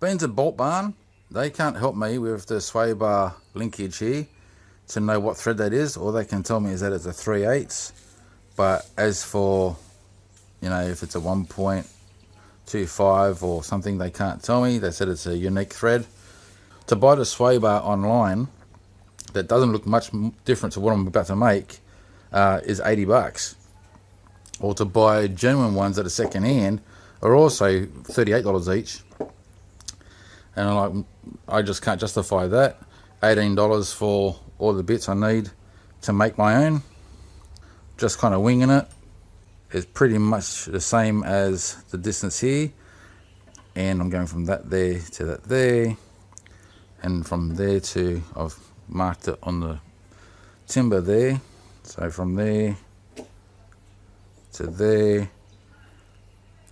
Been to Bolt Barn. They can't help me with the sway bar linkage here to know what thread that is. All they can tell me is that it's a 3/8. But as for, you know, if it's a 1.25 or something, they can't tell me. They said it's a unique thread. To buy the sway bar online, that doesn't look much different to what I'm about to make, is $80. Or to buy genuine ones that are second hand are also $38 each. And I just can't justify that. $18 for all the bits I need to make my own. Just kind of winging it. It's pretty much the same as the distance here. And I'm going from that there to that there. And from there to, I've marked it on the timber there. So from there to there.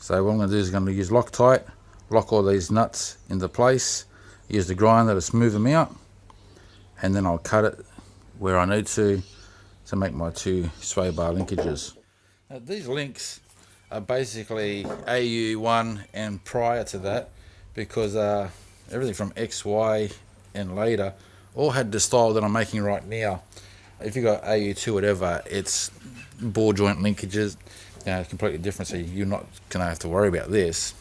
So what I'm going to do is I'm going to use Loctite. Lock all these nuts into place, use the grinder to smooth them out, and then I'll cut it where I need to make my 2 sway bar linkages. Now, these links are basically AU1 and prior to that, because everything from X, Y and later all had the style that I'm making right now. If you got AU2 whatever, it's ball joint linkages, completely different, so you're not going to have to worry about this.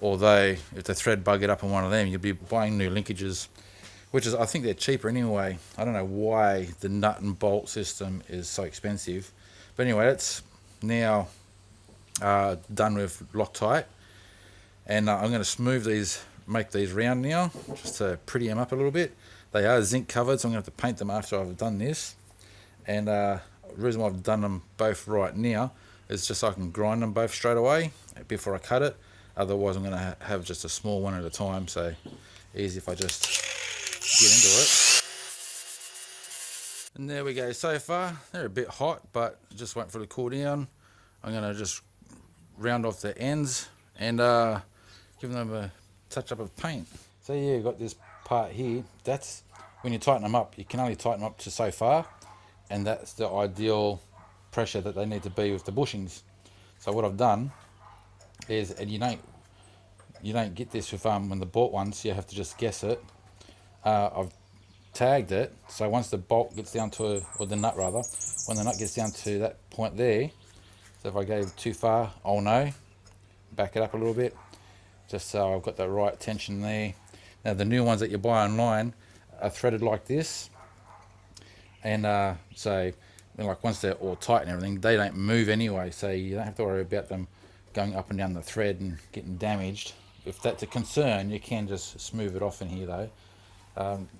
Although if the thread buggered up on one of them, you'll be buying new linkages, which is, I think they're cheaper anyway. I don't know why the nut and bolt system is so expensive. But anyway, it's now done with Loctite. And I'm going to smooth these, make these round now, just to pretty them up a little bit. They are zinc covered, so I'm going to have to paint them after I've done this. And the reason why I've done them both right now is just so I can grind them both straight away before I cut it. Otherwise I'm going to have just a small one at a time, so easy if I just get into it. And there we go. So far they're a bit hot, but just wait for it to cool down. I'm going to just round off the ends and give them a touch up of paint. So yeah, you've got this part here. That's when you tighten them up, you can only tighten them up to so far, and that's the ideal pressure that they need to be with the bushings. So what I've done is, and you don't get this with when the bolt ones, you have to just guess it. I've tagged it, so once the bolt gets down to, or the nut rather, when the nut gets down to that point there, so if I go too far, I'll know. Back it up a little bit, just so I've got the right tension there. Now the new ones that you buy online are threaded like this, and so like once they're all tight and everything, they don't move anyway, so you don't have to worry about them going up and down the thread and getting damaged. If that's a concern, you can just smooth it off in here though.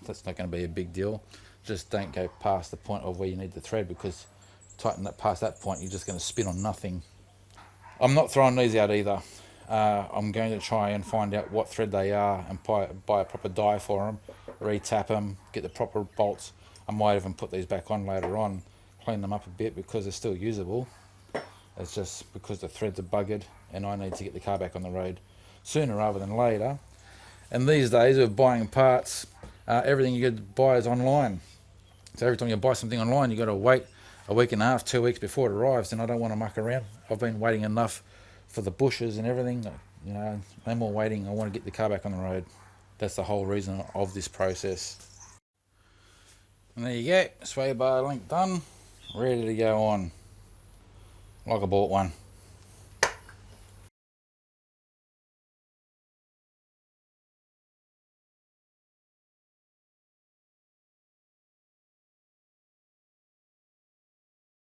That's not going to be a big deal. Just don't go past the point of where you need the thread, because tighten that past that point, you're just going to spin on nothing. I'm not throwing these out either. I'm going to try and find out what thread they are and buy a proper die for them, re-tap them, get the proper bolts. I might even put these back on later on, clean them up a bit because they're still usable. It's just because the threads are buggered and I need to get the car back on the road sooner rather than later. And these days with buying parts, everything you get to buy is online. So every time you buy something online, you've got to wait a week and a half, 2 weeks before it arrives, and I don't want to muck around. I've been waiting enough for the bushes and everything. No more waiting. I want to get the car back on the road. That's the whole reason of this process. And there you go, sway bar link done, ready to go on. Like I bought one.